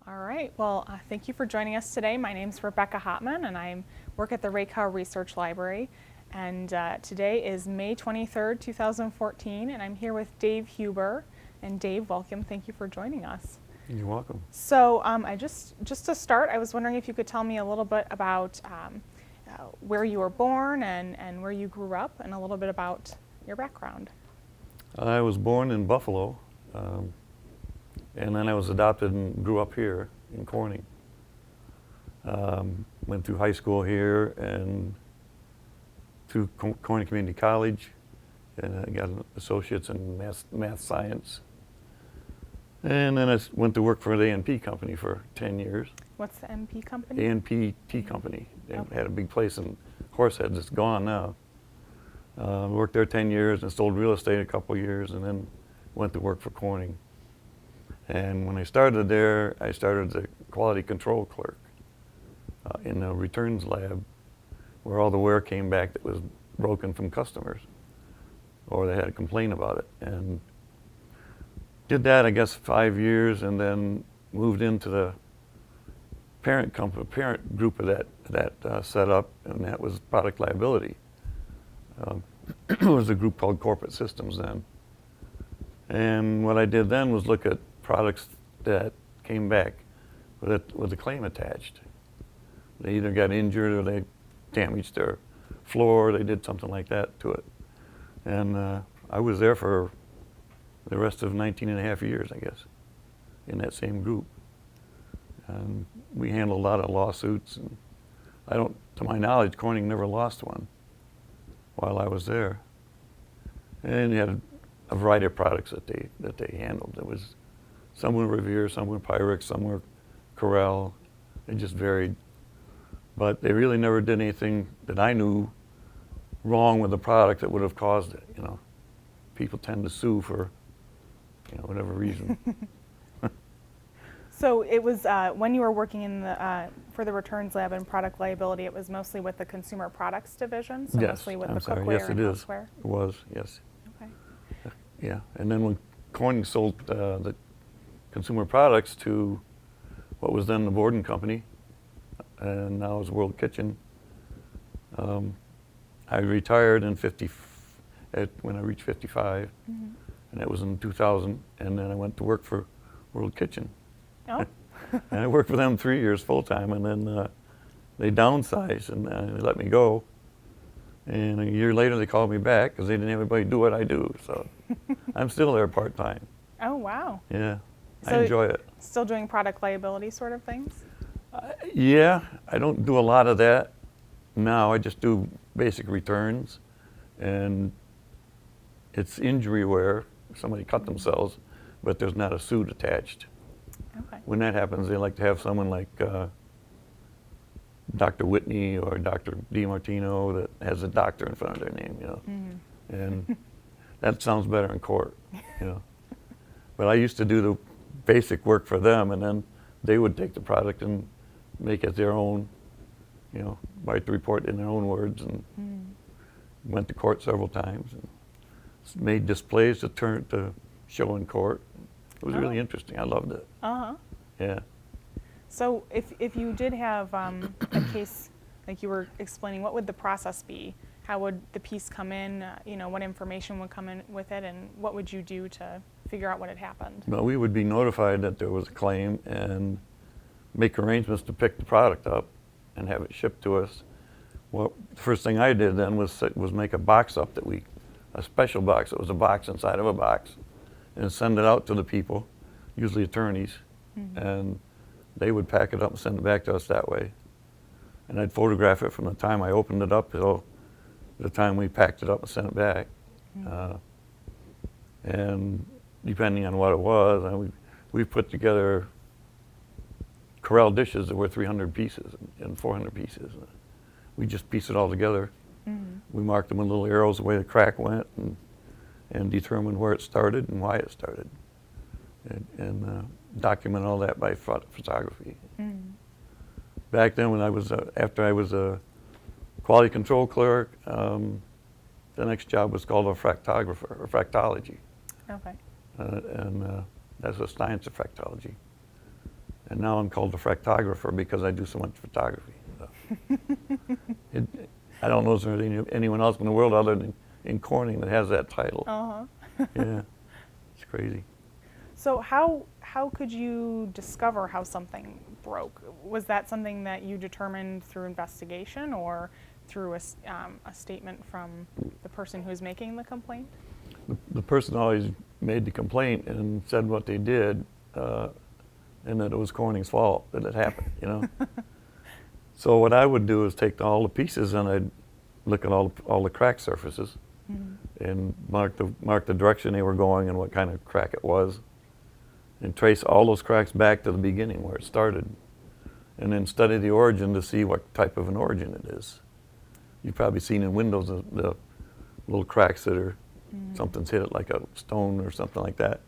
All right. Well, thank you for joining us today. My name is Rebecca Hotman, and I work at the Raycow Research Library. And today is May 23rd, 2014, and I'm here with Dave Huber. And Dave, welcome. Thank you for joining us. You're welcome. So, I just to start, I was wondering if you could tell me a little bit about where you were born and where you grew up, and a little bit about your background. I was born in Buffalo, and then I was adopted and grew up here in Corning. Went through high school here and through Corning Community College, and I got an associate's in math science. And then I went to work for the A&P company for 10 years. What's the MP company? A&P Tea Company. They Okay. had a big place in Horseheads. It's gone now. Worked there 10 years and sold real estate a couple years, and then went to work for Corning. And when I started there, I started as a quality control clerk in the returns lab, where all the ware came back that was broken from customers, or they had a complaint about it. And did that, I guess, 5 years, and then moved into the parent group of that setup, and that was product liability. It was a group called Corporate Systems then. And what I did then was look at products that came back with a claim attached. They either got injured or they damaged their floor, they did something like that to it. And I was there for the rest of 19 and a half years, I guess, in that same group. And we handled a lot of lawsuits, and to my knowledge, Corning never lost one while I was there. And you had a variety of products that they handled. There was some were Revere, some were Pyrex, some were Corel. It just varied. But they really never did anything that I knew wrong with the product that would have caused it. You know, people tend to sue for, whatever reason. So it was when you were working in for the returns lab and product liability, it was mostly with the consumer products division, so Yes, mostly with I'm the sorry. cookware Yes, and it is. houseware. It was, yes. Okay. Yeah, and then when Corning sold the consumer products to what was then the Borden Company, and now is World Kitchen, I retired when I reached 55, and that was in 2000, and then I went to work for World Kitchen. Oh. And I worked for them 3 years full time, and then they downsized and they let me go. And a year later, they called me back because they didn't have anybody do what I do. So I'm still there part time. Oh, wow. Yeah, So I enjoy it. Still doing product liability sort of things? Yeah, I don't do a lot of that now. I just do basic returns, and it's injury where somebody cut themselves, but there's not a suit attached. Okay. When that happens, they like to have someone like Dr. Whitney or Dr. DiMartino that has a doctor in front of their name, and that sounds better in court, But I used to do the basic work for them, and then they would take the product and make it their own, write the report in their own words, and went to court several times and made displays to show in court. It was really interesting. I loved it. Uh-huh. Yeah. So if you did have a case like you were explaining, what would the process be? How would the piece come in? What information would come in with it, and what would you do to figure out what had happened? Well, we would be notified that there was a claim and make arrangements to pick the product up and have it shipped to us. Well, the first thing I did then was make a box up a special box. It was a box inside of a box, and send it out to the people, usually attorneys, and they would pack it up and send it back to us that way. And I'd photograph it from the time I opened it up till the time we packed it up and sent it back. And depending on what it was, we put together Corel dishes that were 300 pieces and 400 pieces. We just piece it all together. We marked them with little arrows the way the crack went, and determined where it started and why it started, and document all that by photography. Back then, when after I was a quality control clerk, the next job was called a fractographer, or fractology. Okay. And that's a science of fractology. And now I'm called a fractographer because I do so much photography. So. it, I don't know if there's anyone else in the world other than in Corning that has that title. Yeah, it's crazy. So how could you discover how something broke? Was that something that you determined through investigation or through a statement from the person who's making the complaint? The person always made the complaint and said what they did, and that it was Corning's fault that it happened, you know. So what I would do is take all the pieces and I'd look at all the crack surfaces and mark the direction they were going and what kind of crack it was, and trace all those cracks back to the beginning where it started, and then study the origin to see what type of an origin it is. You've probably seen in windows the little cracks that are something's hit it like a stone or something like that,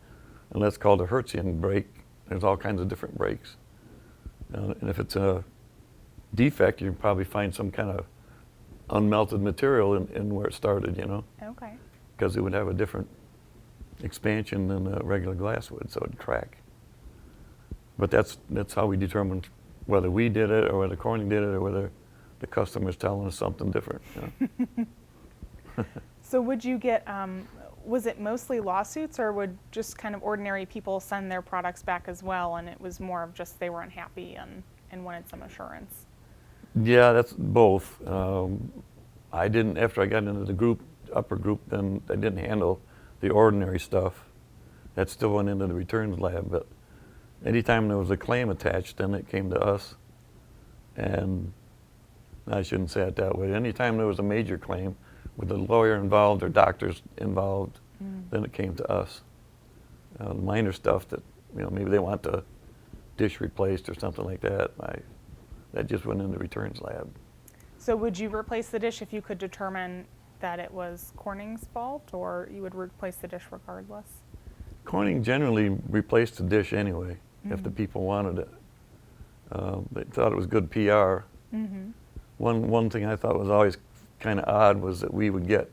and that's called a Hertzian break. There's all kinds of different breaks, and if it's a defect, you can probably find some kind of unmelted material in where it started, you know. Okay. Because it would have a different expansion than a regular glass would, so it'd crack. But that's how we determined whether we did it or whether Corning did it or whether the customer's telling us something different. You know? So would you get, was it mostly lawsuits, or would just kind of ordinary people send their products back as well, and it was more of just they were unhappy and wanted some assurance? Yeah, that's both. I didn't, after I got into the upper group, then I didn't handle the ordinary stuff. That still went into the returns lab, but anytime there was a claim attached, then it came to us. And I shouldn't say it that way. Anytime there was a major claim with a lawyer involved or doctors involved, then it came to us. Minor stuff that, you know, maybe they want the dish replaced or something like that, that just went in the returns lab. So would you replace the dish if you could determine that it was Corning's fault, or you would replace the dish regardless? Corning generally replaced the dish anyway, if the people wanted it. They thought it was good PR. One thing I thought was always kind of odd was that we would get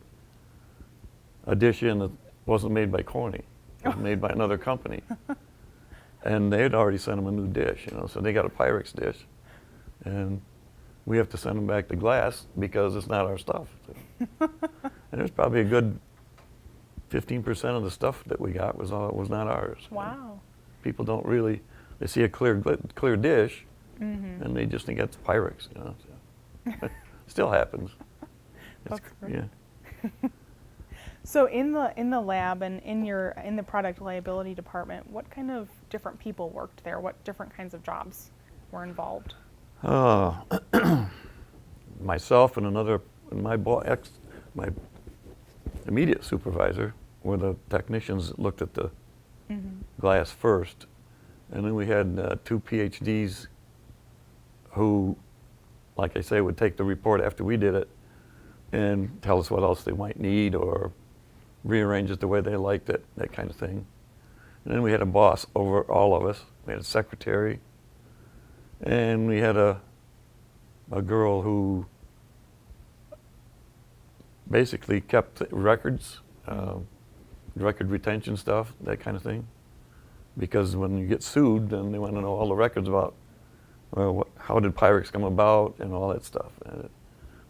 a dish in that wasn't made by Corning. It was made by another company. And they had already sent them a new dish, you know, so they got a Pyrex dish. And we have to send them back to glass because it's not our stuff. And there's probably a good 15% of the stuff that we got was not ours. Wow. People don't really, they see a clear dish, and they just think that's Pyrex, you know. So. Still happens. That's great. Yeah. So in the lab and in the product liability department, what kind of different people worked there? What different kinds of jobs were involved? Myself and my immediate supervisor were the technicians that looked at the glass first, and then we had 2 PhDs who, like I say, would take the report after we did it and tell us what else they might need or rearrange it the way they liked it, that kind of thing. And then we had a boss over all of us. We had a secretary, and we had a girl who basically kept records, record retention stuff, that kind of thing. Because when you get sued, then they want to know all the records about, well, how did Pyrex come about and all that stuff.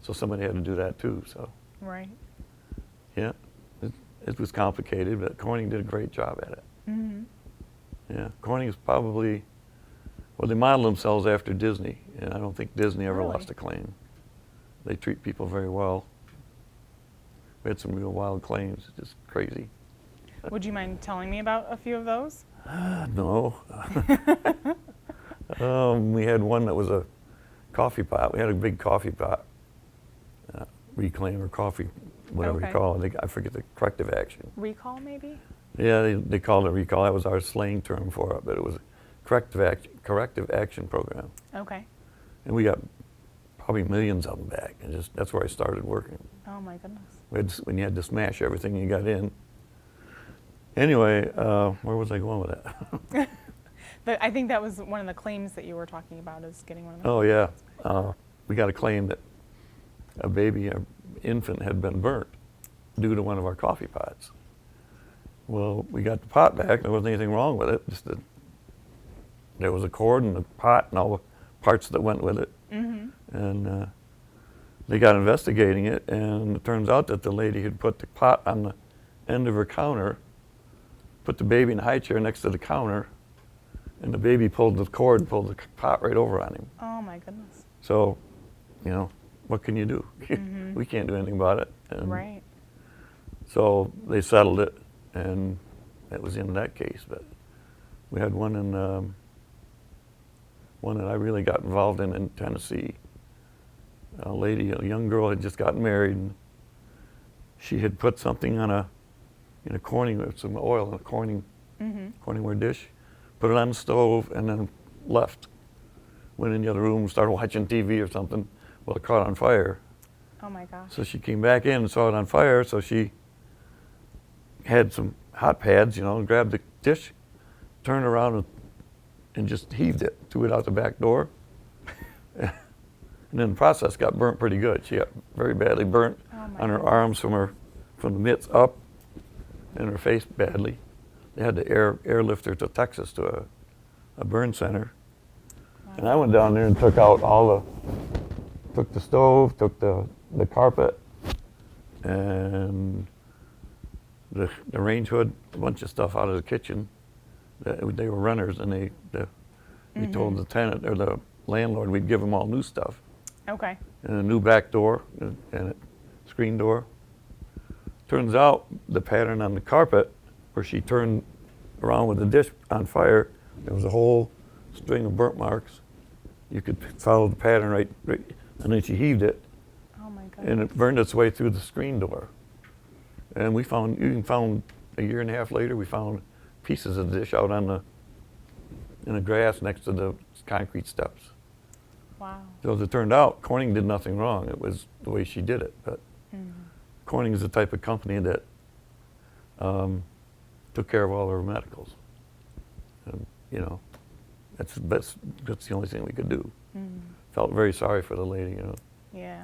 So somebody had to do that too. So Right. yeah, it was complicated, but Corning did a great job at it. Yeah, Corning is probably, well, they model themselves after Disney, and I don't think Disney ever Really? lost a claim. They treat people very well. We had some real wild claims, just crazy. Would you mind telling me about a few of those? No. We had one that was a coffee pot. We had a big coffee pot reclaim or coffee, whatever Okay. you call it. I forget the corrective action. Recall, maybe? Yeah, they called it recall. That was our slang term for it, but it was a corrective action program. Okay. And we got probably millions of them back, and that's where I started working. Oh my goodness. When you had to smash everything you got in. Anyway, where was I going with that? I think that was one of the claims that you were talking about, is getting one of those. Oh yeah, we got a claim that a baby, an infant, had been burnt due to one of our coffee pots. Well, we got the pot back. There wasn't anything wrong with it. Just the there was a cord and a pot and all the parts that went with it. Mm-hmm. And they got investigating it, and it turns out that the lady had put the pot on the end of her counter, put the baby in the high chair next to the counter, and the baby pulled the cord and pulled the pot right over on him. Oh my goodness. So, you know, what can you do? Mm-hmm. We can't do anything about it. And Right. so they settled it, and that was the end of that case. But we had one in one that I really got involved in Tennessee. A lady, a young girl, had just gotten married, and she had put something on in a Corningware, some oil in a Mm-hmm. Corningware dish, put it on the stove, and then left. Went in the other room, started watching TV or something. Well, it caught on fire. Oh my gosh. So she came back in and saw it on fire, so she had some hot pads, you know, and grabbed the dish, turned around and just heaved it, threw it out the back door. And then the process got burnt pretty good. She got very badly burnt Oh my on her goodness. arms from the mitts up, and her face badly. They had to airlift her to Texas to a burn center. Wow. And I went down there and took out took the stove, took the carpet, and the range hood, a bunch of stuff out of the kitchen. They were renters, and we told the tenant or the landlord we'd give them all new stuff, Okay. and a new back door and a screen door. Turns out the pattern on the carpet, where she turned around with the dish on fire, there was a whole string of burnt marks. You could follow the pattern right, and then she heaved it, Oh my goodness. and it burned its way through the screen door. And we found a year and a half later, we found pieces of the dish out in the grass next to the concrete steps. Wow. So as it turned out, Corning did nothing wrong. It was the way she did it. But Mm-hmm. Corning is the type of company that took care of all our medicals. And, you know, that's the only thing we could do. Mm-hmm. Felt very sorry for the lady, you know. Yeah.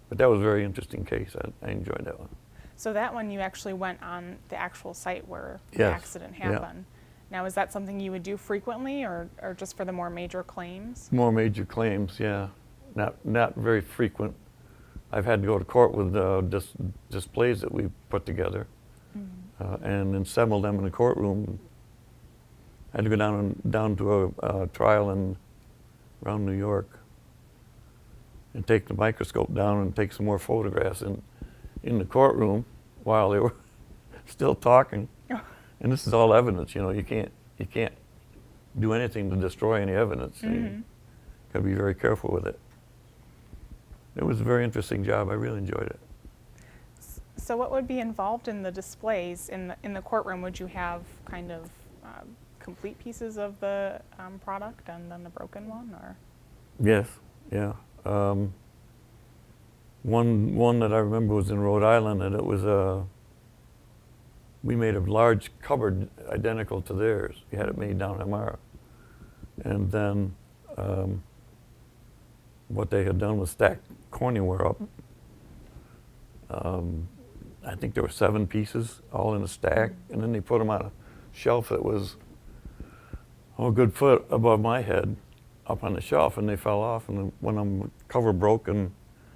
But that was a very interesting case. I enjoyed that one. So that one you actually went on the actual site where the Yes. accident Yeah. happened. Now, is that something you would do frequently or just for the more major claims? More major claims, yeah. Not very frequent. I've had to go to court with displays that we put together and assemble them in the courtroom. I had to go down to a trial around New York and take the microscope down and take some more photographs in the courtroom while they were still talking. And this is all evidence, you know. You can't do anything to destroy any evidence. You got to be very careful with it. It was a very interesting job. I really enjoyed it. So what would be involved in the displays in the courtroom? Would you have kind of complete pieces of the product and then the broken one, or? Yes, yeah. One that I remember was in Rhode Island, and it was we made a large cupboard identical to theirs. We had it made down in Amara. And then what they had done was stack Corningware up. I think there were 7 pieces all in a stack, and then they put them on a shelf that was a good foot above my head up on the shelf, and they fell off, and one of them cover broke and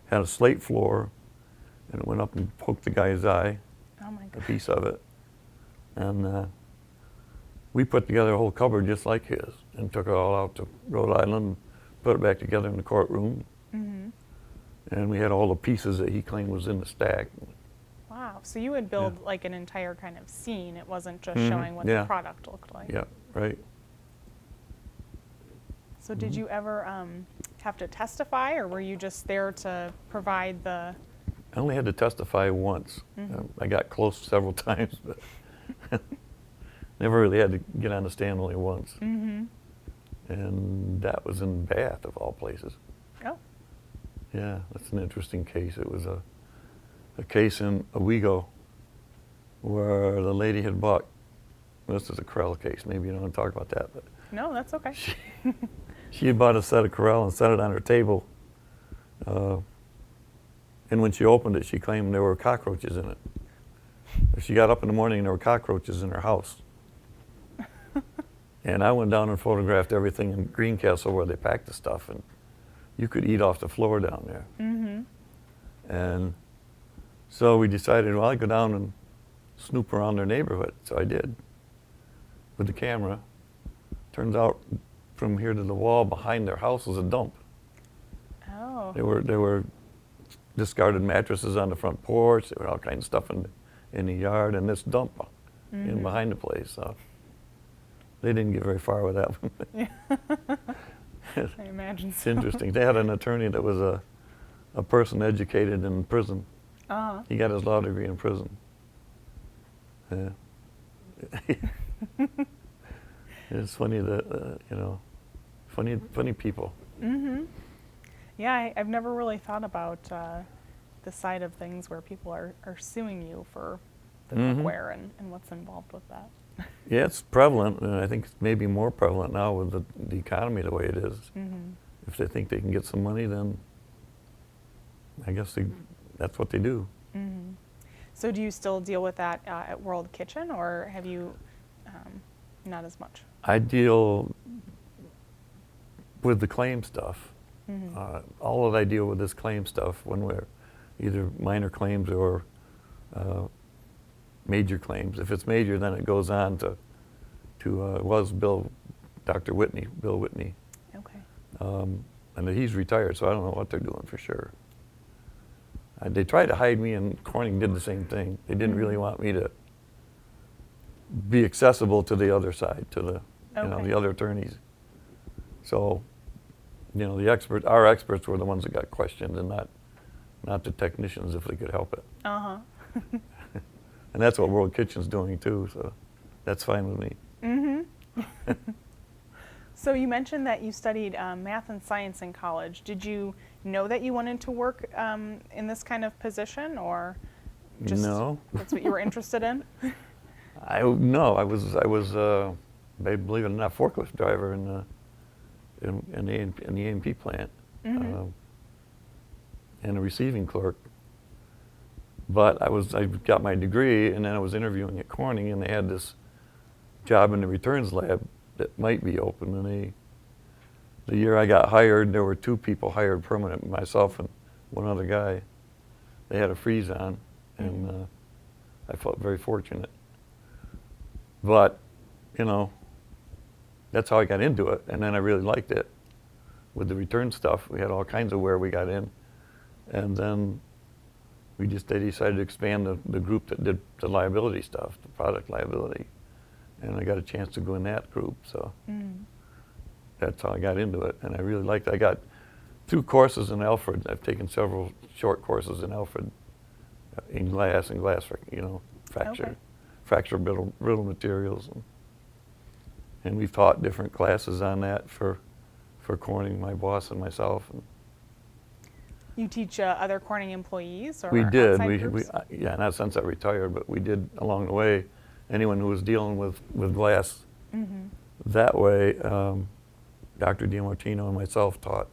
had a slate floor, and it went up and poked the guy's eye, Oh my a God. piece of it. And we put together a whole cupboard just like his and took it all out to Rhode Island, put it back together in the courtroom, Mm-hmm. and we had all the pieces that he claimed was in the stack. Wow. So you would build like an entire kind of scene. It wasn't just Mhm. showing what Yeah. the product looked like. Yeah, right. So did you ever have to testify, or were you just there to provide the? I only had to testify once. I got close several times, but never really had to get on the stand only once. Mm-hmm. And that was in Bath, of all places. Oh. Yeah, that's an interesting case. It was a case in Owego where the lady had bought, this is a Corral case, maybe you don't want to talk about that, but No, that's okay. she had bought a set of Corral and set it on her table. And when she opened it, she claimed there were cockroaches in it. She got up in the morning and there were cockroaches in her house. And I went down and photographed everything in Greencastle where they packed the stuff, and you could eat off the floor down there. Mm-hmm. And so we decided, well, I'd go down and snoop around their neighborhood. So I did with the camera. Turns out from here to the wall behind their house was a dump. Oh. There were discarded mattresses on the front porch. There were all kinds of stuff in the yard, and this dump in behind the place. So they didn't get very far with that one. Yeah. I imagine It's so. interesting. They had an attorney that was a person educated in prison. Uh-huh. He got his law degree in prison. Yeah. It's funny that funny people. Mm-hmm. Yeah, I've never really thought about the side of things where people are suing you for the cookware and what's involved with that. Yeah, it's prevalent, and I think it's maybe more prevalent now with the economy the way it is. Mm-hmm. If they think they can get some money, then I guess that's what they do. Mm-hmm. So do you still deal with that at World Kitchen, or have you not as much? I deal with the claim stuff. Mm-hmm. All that I deal with is claim stuff when we're either minor claims or major claims. If it's major, then it goes on to was Dr. Whitney, Bill Whitney. Okay. And he's retired, so I don't know what they're doing for sure. They tried to hide me, and Corning did the same thing. They didn't really want me to be accessible to the other side, to the the other attorneys. So, our experts were the ones that got questioned, and not the technicians if they could help it. Uh-huh. And that's what World Kitchen's doing too, so that's fine with me. Mm-hmm. So you mentioned that you studied math and science in college. Did you know that you wanted to work in this kind of position, or just No. that's what you were interested in? I was believe it or not, forklift driver in the A&P plant, Mm-hmm. and a receiving clerk. But I got my degree, and then I was interviewing at Corning, and they had this job in the returns lab that might be open. And the year I got hired, there were 2 people hired permanent, myself and one other guy. They had a freeze on, and I felt very fortunate. But, that's how I got into it, and then I really liked it. With the return stuff, we had all kinds of where we got in, and then they decided to expand the group that did the liability stuff, the product liability, and I got a chance to go in that group, so that's how I got into it, and I really liked it. I got 2 courses in Alfred. I've taken several short courses in Alfred in glass fracture. Okay. Fracture brittle materials, and we've taught different classes on that for Corning, my boss and myself. And You teach other Corning employees, or we did. outside groups? Not since I retired, but we did along the way. Anyone who was dealing with glass that way, Dr. DiMartino and myself taught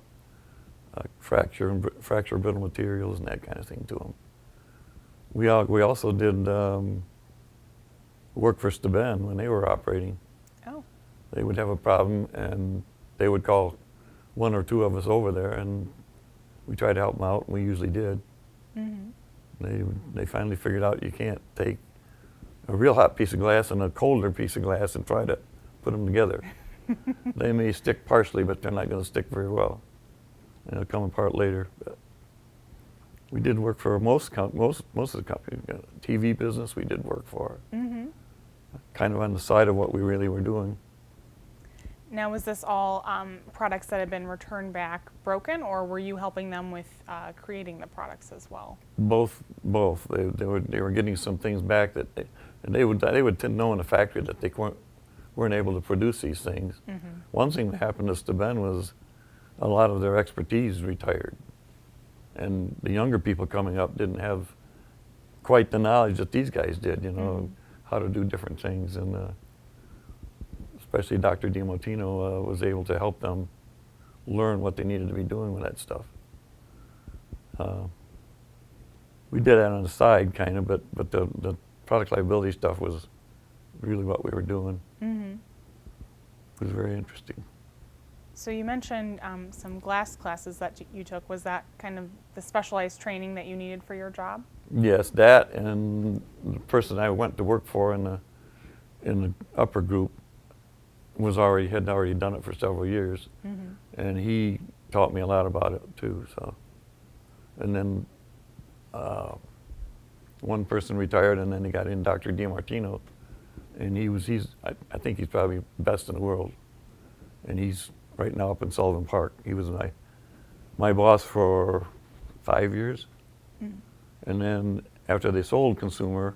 fracture brittle materials and that kind of thing to them. We also did work for Steben when they were operating. Oh. They would have a problem, and they would call 1 or 2 of us over there, and we tried to help them out, and we usually did. Mm-hmm. They finally figured out you can't take a real hot piece of glass and a colder piece of glass and try to put them together. They may stick partially, but they're not going to stick very well. And they'll come apart later. But we did work for most of the companies. TV business we did work for. Mm-hmm. Kind of on the side of what we really were doing. Now, was this all products that had been returned back broken, or were you helping them with creating the products as well? Both. They were getting some things back that they would know in the factory that they weren't able to produce these things. Mm-hmm. One thing that happened to Steben was a lot of their expertise retired, and the younger people coming up didn't have quite the knowledge that these guys did. How to do different things, and especially Dr. DiMartino was able to help them learn what they needed to be doing with that stuff. We did that on the side, kind of, but the product liability stuff was really what we were doing. Mm-hmm. was very interesting. So you mentioned some glass classes that you took. Was that kind of the specialized training that you needed for your job? Yes, that, and the person I went to work for in the upper group had already done it for several years, and he taught me a lot about it too. So, and then one person retired, and then he got in Dr. DiMartino, and I think he's probably best in the world, and he's right now up in Sullivan Park. He was my boss for 5 years, and then after they sold Consumer,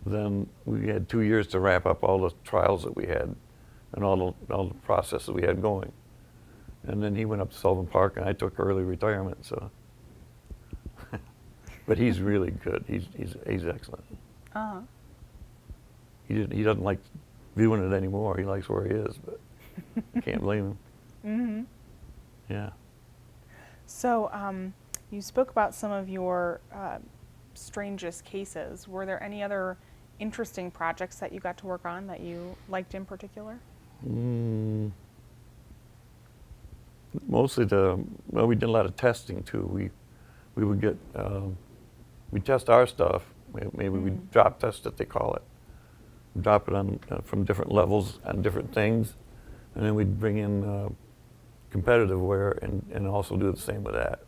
then we had 2 years to wrap up all the trials that we had and all the processes we had going. And then he went up to Sullivan Park, and I took early retirement. So, but he's really good. He's excellent. Uh-huh. He doesn't like viewing it anymore. He likes where he is, but I can't blame him. Yeah. So you spoke about some of your strangest cases. Were there any other interesting projects that you got to work on that you liked in particular? Mostly we did a lot of testing too. We would get, we test our stuff. Maybe we drop test it, they call it. Drop it on from different levels on different things, and then we'd bring in competitive wear and also do the same with that.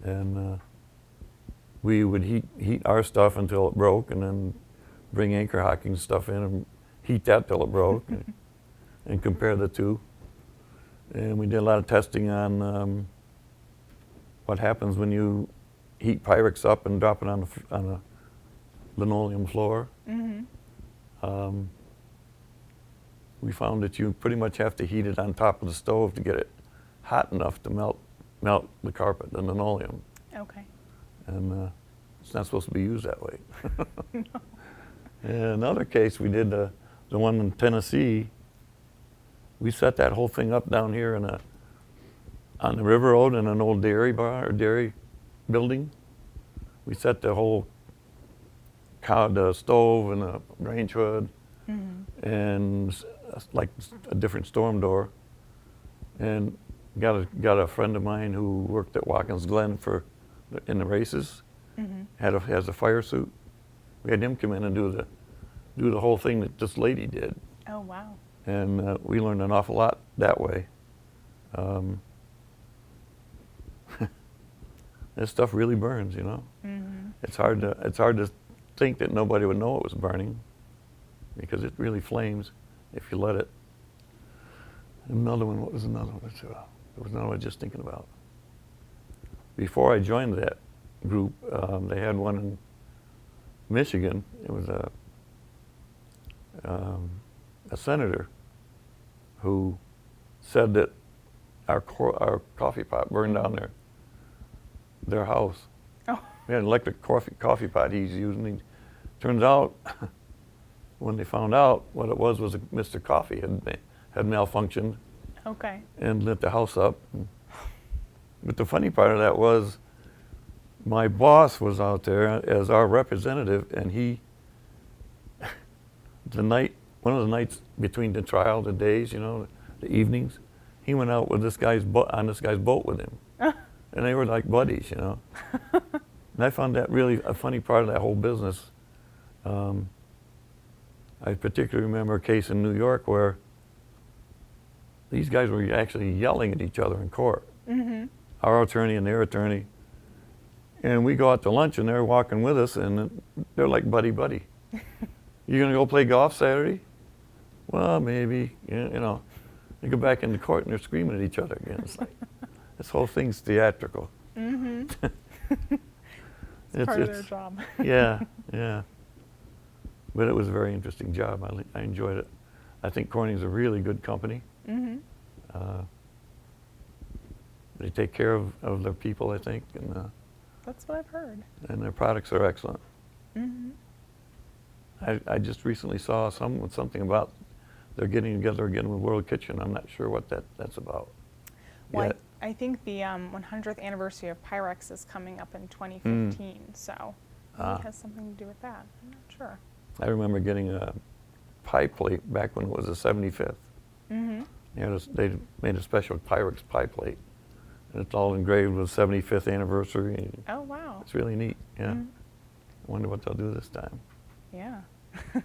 And we would heat our stuff until it broke, and then bring Anchor Hocking stuff in and heat that till it broke, and compare the two. And we did a lot of testing on what happens when you heat Pyrex up and drop it on a linoleum floor. We found that you pretty much have to heat it on top of the stove to get it hot enough to melt the carpet, the linoleum. Okay. And it's not supposed to be used that way. And another case we did, the one in Tennessee, we set that whole thing up down here on the River Road in an old dairy bar or dairy building. We set the whole the stove and the range hood and like a different storm door, and got a friend of mine who worked at Watkins Glen in the races. Has a fire suit. We had him come in and do the whole thing that this lady did. Oh, wow. And we learned an awful lot that way. This stuff really burns, you know. It's hard to think that nobody would know it was burning, because it really flames if you let it. Another one. What was another one? There was another one I was just thinking about. Before I joined that group, they had one in Michigan. It was a senator who said that our coffee pot burned down their house. Oh. We had an electric coffee pot he's using. Turns out, when they found out what it was Mr. Coffee had malfunctioned. Okay. And lit the house up. But the funny part of that was, my boss was out there as our representative, and one of the nights between the trial, the days, you know, the evenings, he went out with this guy's boat with him. And they were like buddies, you know. And I found that really a funny part of that whole business. I particularly remember a case in New York where these guys were actually yelling at each other in court. Our attorney and their attorney. And we go out to lunch, and they're walking with us, and they're like buddy-buddy. You gonna go play golf Saturday? Well, maybe, you know. They go back into court, and they're screaming at each other again. It's like, this whole thing's theatrical. It's part of their job. Yeah. But it was a very interesting job. I enjoyed it. I think Corning's a really good company. They take care of their people, I think, and That's what I've heard. and their products are excellent. I just recently saw something about they're getting together again with World Kitchen. I'm not sure what that's about. Well, yet. I think the 100th anniversary of Pyrex is coming up in 2015, so maybe it has something to do with that. I'm not sure. I remember getting a pie plate back when it was the 75th. Mm-hmm. They made a special Pyrex pie plate, and it's all engraved with 75th anniversary. Oh, wow. It's really neat. Yeah. Mhm. I wonder what they'll do this time. Yeah.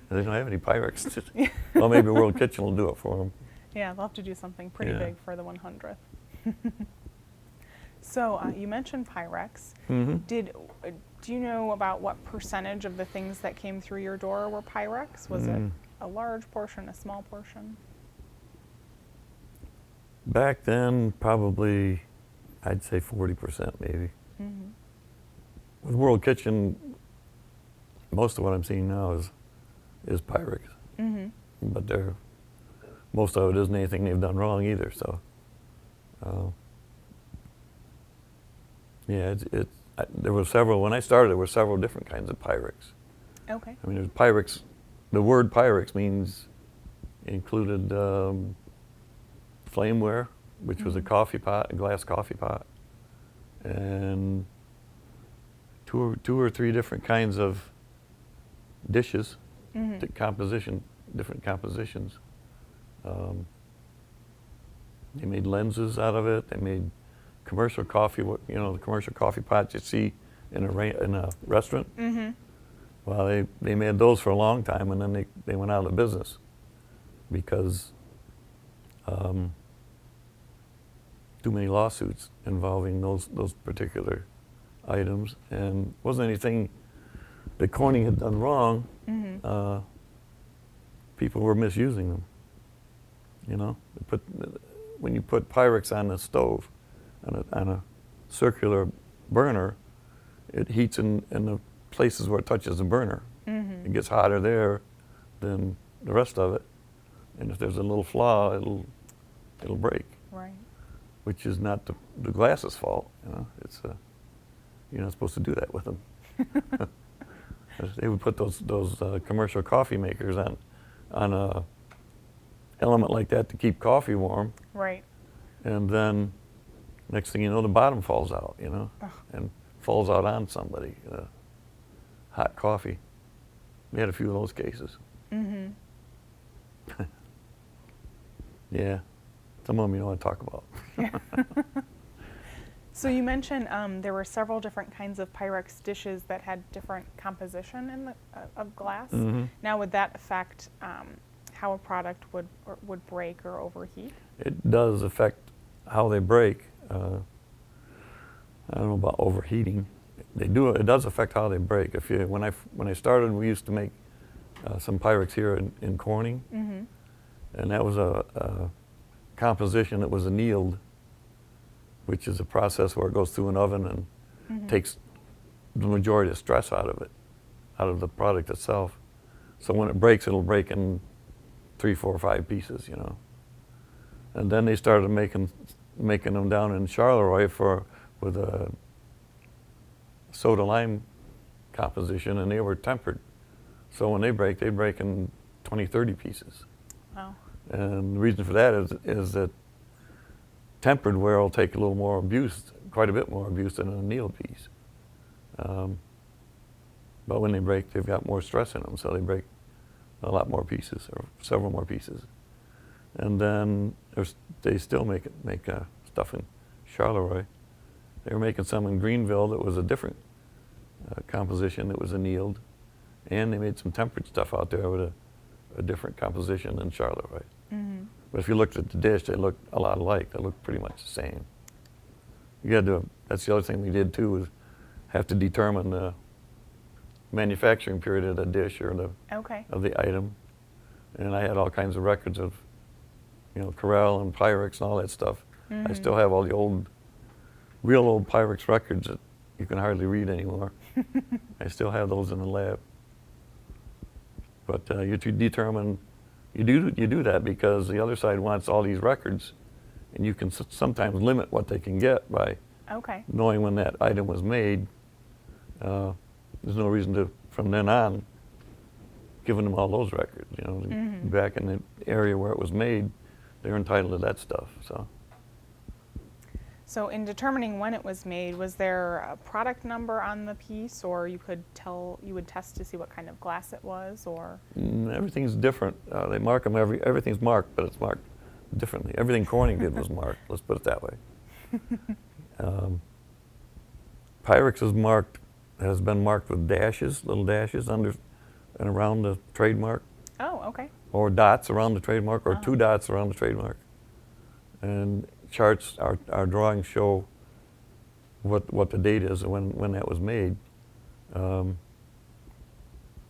They don't have any Pyrex. Well, maybe World Kitchen will do it for them. Yeah, they'll have to do something pretty Yeah. big for the 100th. So you mentioned Pyrex. Mm-hmm. Do you know about what percentage of the things that came through your door were Pyrex? Was it a large portion, a small portion? Back then, probably, I'd say 40% maybe. Mm-hmm. With World Kitchen, most of what I'm seeing now is Pyrex. Mm-hmm. But most of it isn't anything they've done wrong either. So, yeah, there were several. When I started, there were several different kinds of Pyrex. Okay. I mean, there's Pyrex. The word Pyrex included flameware, which was a coffee pot, a glass coffee pot, and two or three different kinds of dishes, Mm-hmm. different compositions. They made lenses out of it. They made commercial coffee, the commercial coffee pots you see in a restaurant. Mm-hmm. Well, they made those for a long time, and then they went out of business because too many lawsuits involving those particular items, and wasn't anything that Corning had done wrong. Mm-hmm. People were misusing them. When you put Pyrex on the stove, on a circular burner, it heats in the places where it touches the burner. Mm-hmm. It gets hotter there than the rest of it, and if there's a little flaw, it'll break. Right. Which is not the glass's fault. It's you're not supposed to do that with them. They would put those commercial coffee makers on a element like that to keep coffee warm, Right. and then next thing you know, the bottom falls out, Ugh. and falls out on somebody. Hot coffee. We had a few of those cases. Mm-hmm. Yeah, some of them you don't want to talk about. So you mentioned there were several different kinds of Pyrex dishes that had different composition of glass. Mm-hmm. Now, would that affect how a product would break or overheat? It does affect how they break. I don't know about overheating. It does affect how they break. When I started, we used to make some Pyrex here in Corning, Mm-hmm. and that was a composition that was annealed, which is a process where it goes through an oven and Mm-hmm. takes the majority of stress out of the product itself. So when it breaks, it'll break in 3, 4, 5 pieces, And then they started making them down in Charleroi with a soda lime composition, and they were tempered. So when they break in 20, 30 pieces. Wow. And the reason for that is that tempered ware will take a little more abuse, quite a bit more abuse than an annealed piece. But when they break, they've got more stress in them, so they break a lot more pieces, or several more pieces. And then they still make stuff in Charleroi. They were making some in Greenville that was a different composition that was annealed, and they made some tempered stuff out there with a different composition than Charleroi. Mm-hmm. But if you looked at the dish, they looked a lot alike. They looked pretty much the same. That's the other thing we did too, is have to determine the manufacturing period of the dish or Okay. of the item. And I had all kinds of records of, Corel and Pyrex and all that stuff. Mm-hmm. I still have all the real old Pyrex records that you can hardly read anymore. I still have those in the lab. But you determine, you do that because the other side wants all these records, and you can sometimes limit what they can get by Okay. knowing when that item was made. There's no reason to, from then on, giving them all those records. Mm-hmm. Back in the area where it was made, they're entitled to that stuff. So in determining when it was made, was there a product number on the piece, or you would test to see what kind of glass it was, or? Everything's different. They mark them everything's marked, but it's marked differently. Everything Corning did was marked, let's put it that way. Pyrex has been marked with dashes, little dashes under and around the trademark, Oh, okay. or dots around the trademark, or Uh-huh. 2 dots around the trademark. And charts, our drawings show what the date is and when that was made.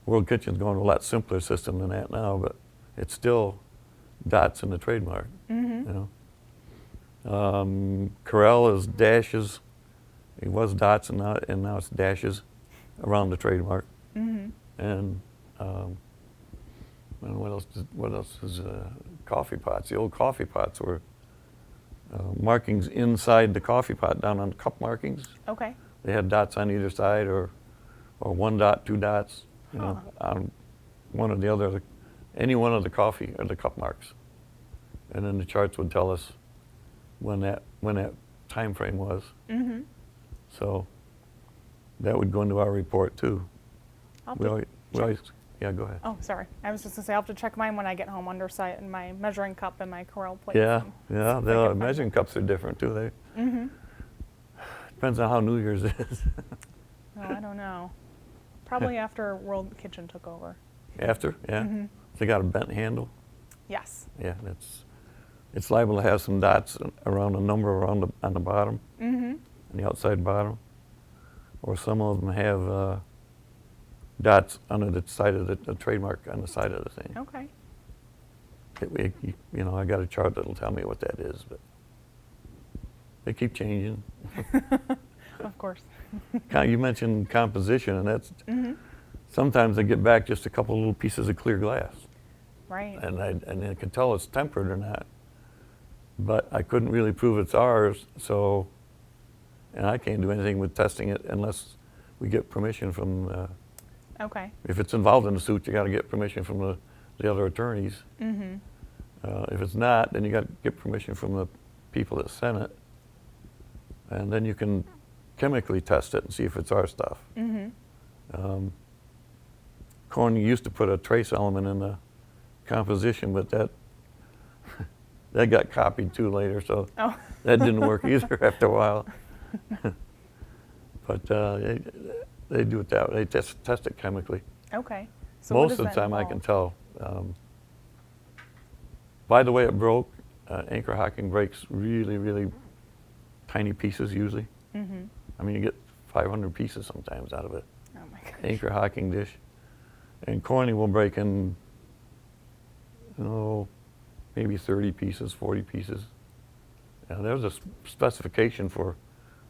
World Kitchen's going to a lot simpler system than that now, but it's still dots in the trademark. Mm-hmm. You know, Corel is dashes. It was dots and now it's dashes around the trademark. Mm-hmm. And what else is coffee pots? The old coffee pots were markings inside the coffee pot, down on the cup markings. Okay. They had dots on either side, or 1 dot, 2 dots, you know, on one or the other, any one of the coffee or the cup marks. And then the charts would tell us when that time frame was. Mm-hmm. So that would go into our report too. I'll We have to always, yeah, go ahead. Oh, sorry. I was just going to say, I'll have to check mine when I get home, underside and my measuring cup and my Corel plate. Yeah, and yeah, see if I the can find measuring cups are different too. They Mm-hmm. depends on how New Year's is. Oh, I don't know. Probably after World Kitchen took over. After, yeah, Mm-hmm. they got a bent handle. Yes. Yeah, it's liable to have some dots around a number around on the bottom, Mm-hmm. on the outside bottom, or some of them have dots on the side of the trademark on the side of the thing. Okay. You know, I got a chart that'll tell me what that is, but they keep changing. Of course. You mentioned composition, and that's Mm-hmm. sometimes they get back just a couple little pieces of clear glass, Right. and I can tell it's tempered or not, but I couldn't really prove it's ours. So, and I can't do anything with testing it unless we get permission from. Okay. If it's involved in the suit, you got to get permission from the other attorneys. Mm-hmm. If it's not, then you got to get permission from the people that sent it, and then you can chemically test it and see if it's our stuff. Mm-hmm. Corning used to put a trace element in the composition, but that got copied too later, so Oh. that didn't work either after a while. But they do it that way. They test it chemically. Okay. So what Most does of the that time I can involve? tell. By the way it broke, anchor hocking breaks really, really tiny pieces usually. Mm-hmm. I mean, you get 500 pieces sometimes out of it. Oh my gosh. Anchor hocking dish. And Corning will break in, maybe 30 pieces, 40 pieces. Now, there's a specification for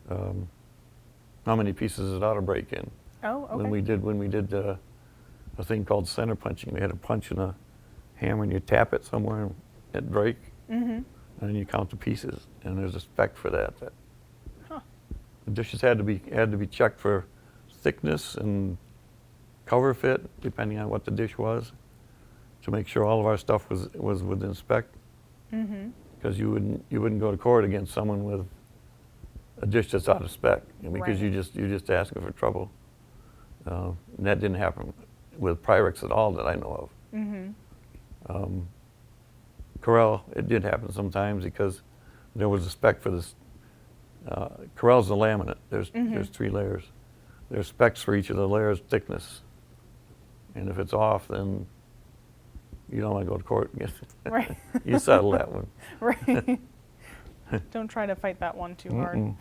how many pieces it ought to break in. Oh, okay. When we did a thing called center punching, we had a punch in a hammer and you tap it somewhere and it break, Mm-hmm. and then you count the pieces. And there's a spec for that. Huh. The dishes had to be checked for thickness and cover fit, depending on what the dish was, to make sure all of our stuff was within spec. Mm-hmm. Because you wouldn't go to court against someone with a dish that's out of spec, because Right. you're just asking for trouble. And that didn't happen with Pyrex at all that I know of. Mm-hmm. Corel, it did happen sometimes because there was a spec for this. Corel's a laminate. There's 3 layers. There's specs for each of the layers' thickness, and if it's off, then you don't want to go to court against it. Right. You settle that one. Right. Don't try to fight that one too hard.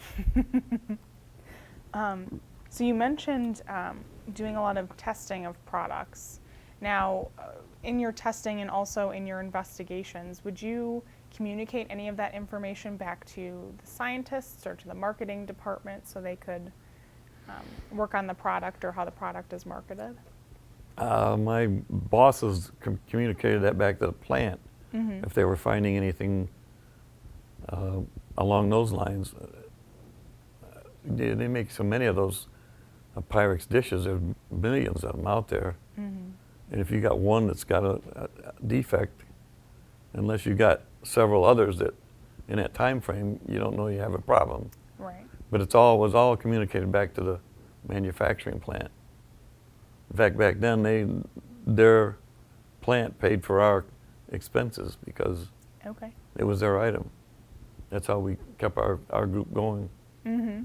Mm-mm. So you mentioned doing a lot of testing of products. Now, in your testing and also in your investigations, would you communicate any of that information back to the scientists or to the marketing department so they could work on the product or how the product is marketed? My bosses communicated that back to the plant. Mm-hmm. If they were finding anything along those lines. They make so many of those Pyrex dishes. There are millions of them out there. Mm-hmm. And if you got one that's got a defect, unless you got several others that in that time frame, you don't know you have a problem. Right. But was all communicated back to the manufacturing plant. In fact, back then their plant paid for our expenses because Okay. It was their item. That's how we kept our group going. Mm-hmm.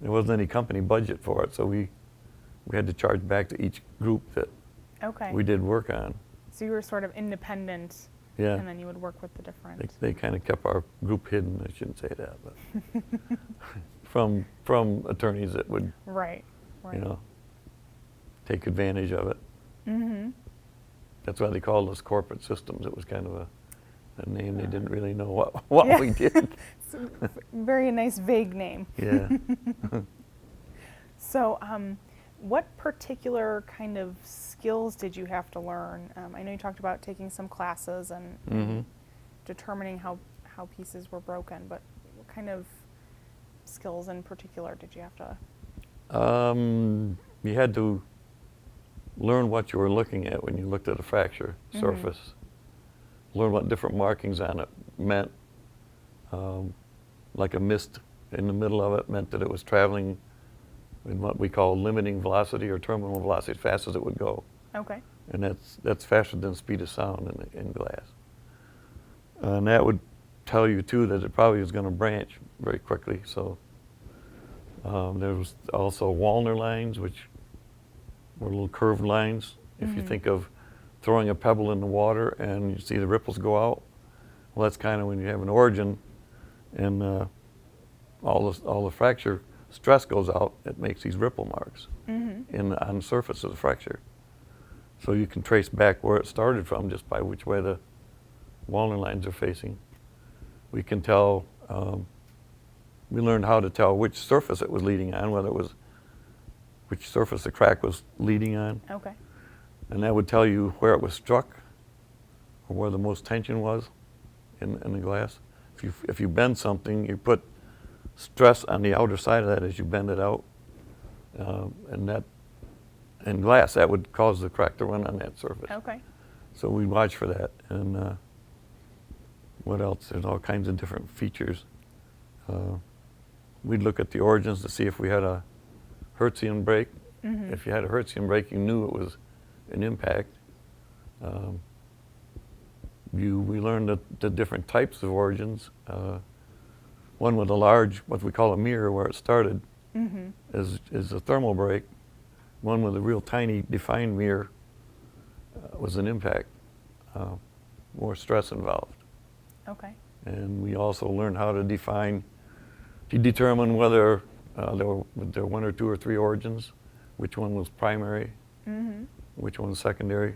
There wasn't any company budget for it, so we had to charge back to each group that Okay. we did work on. So you were sort of independent, Yeah. and then you would work with the different. They kind of kept our group hidden. I shouldn't say that, but from attorneys that would, Right. Right. you know, take advantage of it. Mm-hmm. That's why they called us corporate systems. It was kind of a name they didn't really know what Yeah. we did. It's a very nice, vague name. Yeah. So, what particular kind of skills did you have to learn? I know you talked about taking some classes and Mhm. determining how pieces were broken, but what kind of skills in particular did you have to? You had to learn what you were looking at when you looked at a fracture surface. Learn what different markings on it meant. Like a mist in the middle of it meant that it was traveling in what we call limiting velocity or terminal velocity, as fast as it would go. Okay. And that's faster than the speed of sound in glass. And that would tell you too that it probably was going to branch very quickly. So there was also Wallner lines, which were little curved lines. If you think of throwing a pebble in the water and you see the ripples go out, well, that's kind of when you have an origin and all the fracture stress goes out. It makes these ripple marks on the surface of the fracture. So you can trace back where it started from just by which way the Wallner lines are facing. We can tell, we learned how to tell which surface it was leading on, which surface the crack was leading on. Okay. And that would tell you where it was struck or where the most tension was in the glass. If you bend something, you put stress on the outer side of that as you bend it out. And that, in glass, that would cause the crack to run on that surface. Okay. So we watch for that. And what else? There's all kinds of different features. We'd look at the origins to see if we had a Hertzian break. If you had a Hertzian break, you knew it was an impact. We learned the different types of origins. One with a large, what we call a mirror, where it started, is a thermal break. One with a real tiny defined mirror was an impact. More stress involved. Okay. And we also learned how to determine whether there were one or two or three origins, which one was primary, which one was secondary.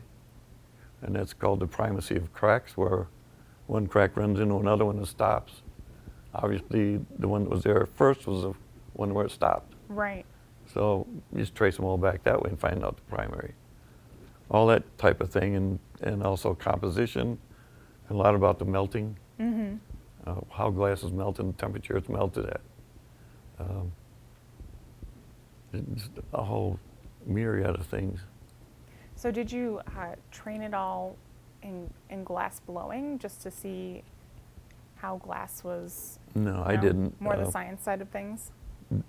And that's called the primacy of cracks, where one crack runs into another one and stops. Obviously, the one that was there first was the one where it stopped. Right. So you just trace them all back that way and find out the primary. All that type of thing, and also composition, a lot about the melting, how glass is melted, the temperature it's melted at. Just a whole myriad of things. So did you train it all in glass blowing just to see how glass was? No, I didn't. More the science side of things?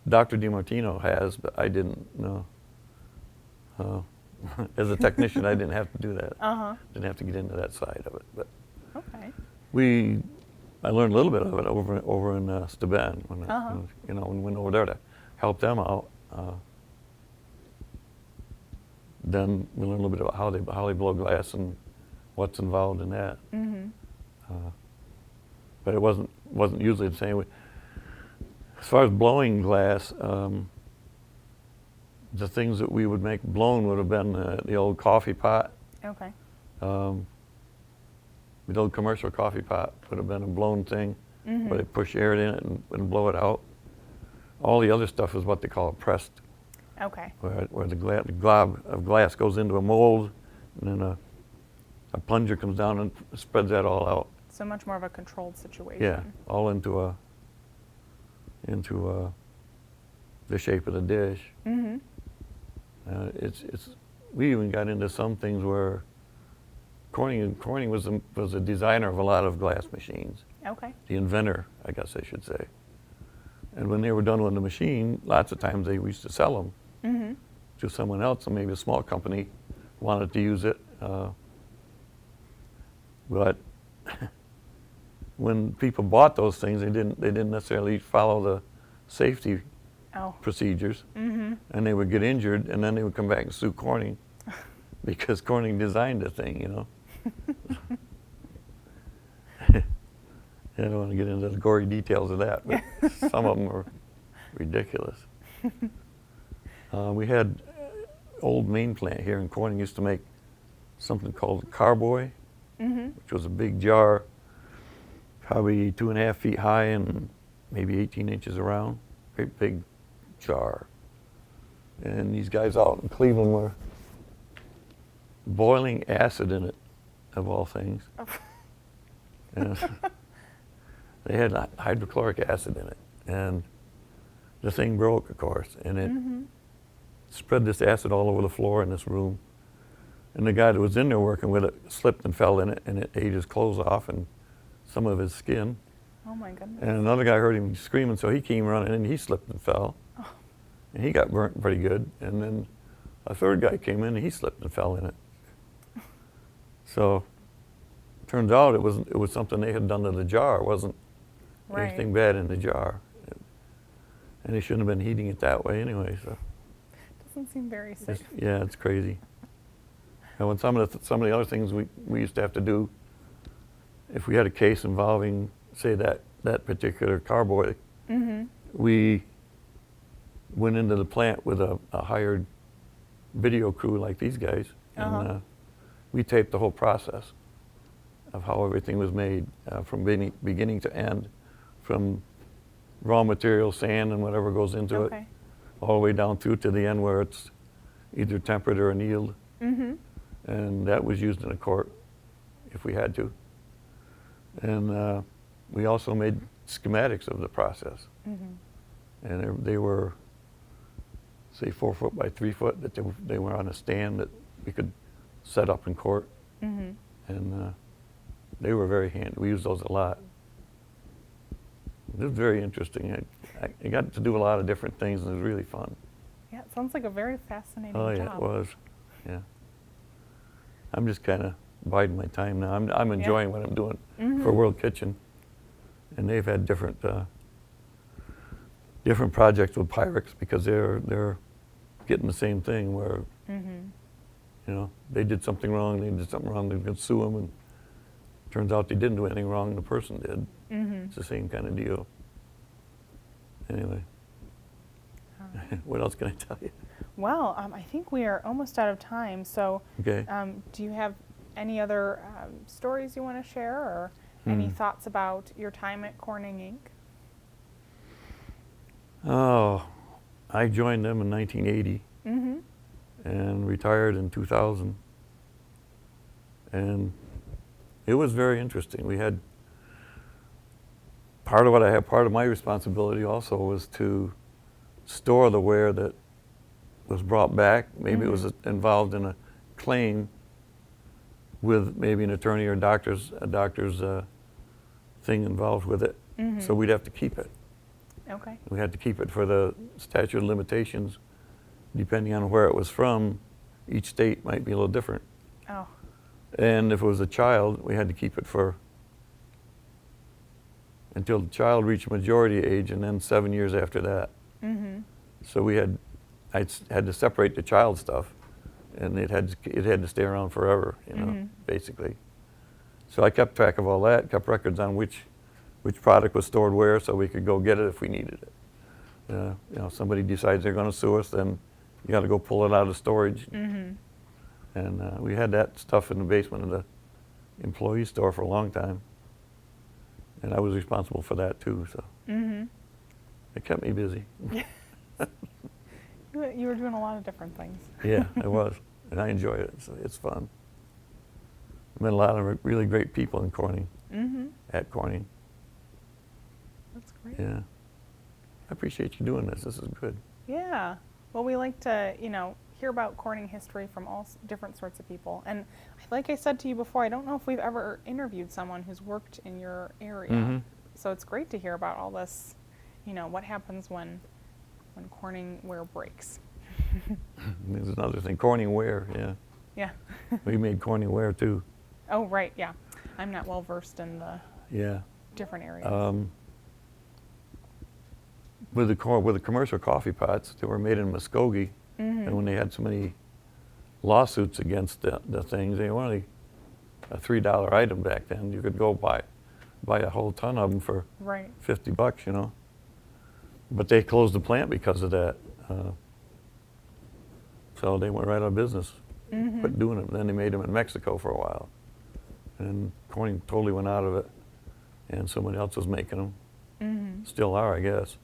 Dr. DiMartino has, but I didn't, no. As a technician, I didn't have to do that. Didn't have to get into that side of it. But Okay. I learned a little bit of it over in Steuben when we went over there to help them out. Then we learned a little bit about how they blow glass and what's involved in that. But it wasn't usually the same. As far as blowing glass, the things that we would make blown would have been the old coffee pot. Okay. The old commercial coffee pot would have been a blown thing, where they push air in it and blow it out. All the other stuff is what they call a pressed, Okay. where the glob of glass goes into a mold, and then a plunger comes down and spreads that all out. So much more of a controlled situation. Yeah, all into the shape of the dish. We even got into some things where Corning was a designer of a lot of glass machines. Okay. The inventor, I guess I should say. And when they were done with the machine, lots of times they used to sell them to someone else, or maybe a small company wanted to use it. But when people bought those things, they didn't necessarily follow the safety Oh. procedures, Mm-hmm. and they would get injured, and then they would come back and sue Corning because Corning designed the thing, you know. I don't want to get into the gory details of that, but some of them are ridiculous. We had old main plant here in Corning used to make something called a carboy, Mm-hmm. which was a big jar, probably 2.5 feet high and maybe 18 inches around. Great big jar. And these guys out in Cleveland were boiling acid in it, of all things. And they had hydrochloric acid in it. And the thing broke, of course, and it Mm-hmm. spread this acid all over the floor in this room. And the guy that was in there working with it slipped and fell in it, and it ate his clothes off and some of his skin. Oh my goodness. And another guy heard him screaming, so he came running and he slipped and fell. Oh. And he got burnt pretty good. And then a third guy came in and he slipped and fell in it. So turns out it was something they had done to the jar. It wasn't Right. anything bad in the jar. And they shouldn't have been heating it that way anyway. So Doesn't seem very safe. yeah, it's crazy. And when some of the other things we used to have to do, if we had a case involving, say, that particular carboy, Mm-hmm. we went into the plant with a hired video crew like these guys, and Uh-huh. we taped the whole process of how everything was made from beginning to end, from raw material, sand and whatever goes into it, Okay. all the way down through to the end where it's either tempered or annealed. Mm-hmm. And that was used in a court if we had to. And we also made schematics of the process. Mm-hmm. And they were, say, 4 foot by 3 foot, that they were on a stand that we could set up in court. Mm-hmm. And they were very handy. We used those a lot. It was very interesting. I got to do a lot of different things, and it was really fun. Yeah, it sounds like a very fascinating Oh yeah, job. it was. Yeah. I'm just kind of biding my time now. I'm enjoying what I'm doing for Mhm. World Kitchen, and they've had different projects with Pyrex because they're getting the same thing where Mm-hmm. you know they did something wrong, they're going to sue them, and turns out they didn't do anything wrong, the person did. Mm-hmm. It's the same kind of deal. Anyway, what else can I tell you? Well, I think we are almost out of time. So, Okay. do you have any other stories you want to share, or any Hmm. thoughts about your time at Corning Inc.? Oh, I joined them in 1980 Mm-hmm. and retired in 2000. And it was very interesting. We had part of my responsibility also was to store the ware that was brought back. Maybe it was involved in a claim with maybe an attorney or a doctor's thing involved with it. Mm-hmm. So we'd have to keep it. Okay. We had to keep it for the statute of limitations. Depending on where it was from, each state might be a little different. Oh. And if it was a child, we had to keep it for until the child reached majority age, and then 7 years after that. Mm-hmm. So I had to separate the child stuff, and it had to stay around forever, you know, Mhm. basically. So I kept track of all that, kept records on which product was stored where, so we could go get it if we needed it. You know, somebody decides they're going to sue us, then you got to go pull it out of storage. Mm-hmm. And we had that stuff in the basement of the employee store for a long time. And I was responsible for that too, so Mm-hmm. it kept me busy. You were doing a lot of different things. Yeah, I was, and I enjoy it. So it's fun. I met a lot of really great people in Corning, Mm-hmm. at Corning. That's great. Yeah, I appreciate you doing this. This is good. Yeah. Well, we like to, hear about Corning history from all different sorts of people. And like I said to you before, I don't know if we've ever interviewed someone who's worked in your area. Mhm. So it's great to hear about all this, what happens when Corning ware breaks. There's another thing, Corning ware. Yeah, Yeah. we made Corning ware too. Oh, right, yeah. I'm not well versed in the Yeah. different areas. With the commercial coffee pots, they were made in Muskogee, and when they had so many lawsuits against the things, they were only a $3 item back then. You could go buy a whole ton of them for Right. $50, you know. But they closed the plant because of that. So they went right out of business, quit doing them. Then they made them in Mexico for a while. And Corning totally went out of it, and somebody else was making them. Still are, I guess.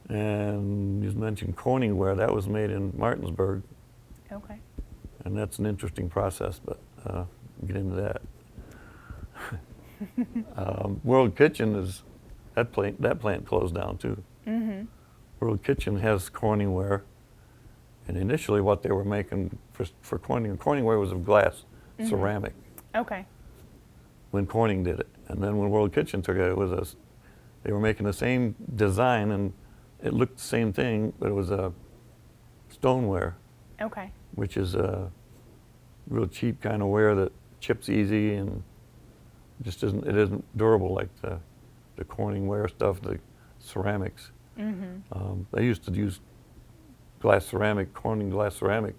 And you mentioned Corningware, that was made in Martinsburg, Okay. and that's an interesting process, but we'll get into that. World Kitchen is, that plant closed down too. World Kitchen has Corningware, and initially what they were making for Corningware was of glass, ceramic, Okay. when Corning did it. And then when World Kitchen took it, they were making the same design, and it looked the same thing, but it was a stoneware, Okay. which is a real cheap kind of ware that chips easy and just isn't durable like the Corning ware stuff, the ceramics. They used to use Corning glass ceramic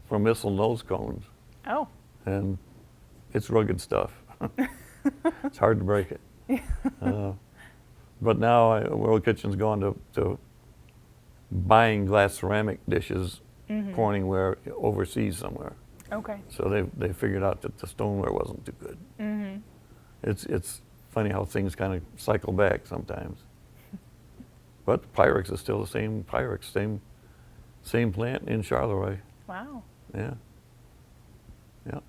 for missile nose cones, Oh. and it's rugged stuff. It's hard to break it. But now World Kitchen's gone to buying glass ceramic dishes, Corningware overseas somewhere. Okay. So they figured out that the stoneware wasn't too good. It's funny how things kind of cycle back sometimes. But Pyrex is still the same Pyrex, same plant in Charleroi. Wow. Yeah. Yeah.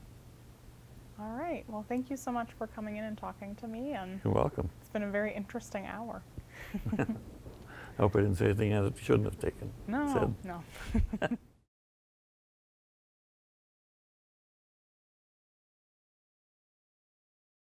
All right. Well, thank you so much for coming in and talking to me, and You're welcome. it's been a very interesting hour. I hope I didn't say anything I shouldn't have taken. No, said. no.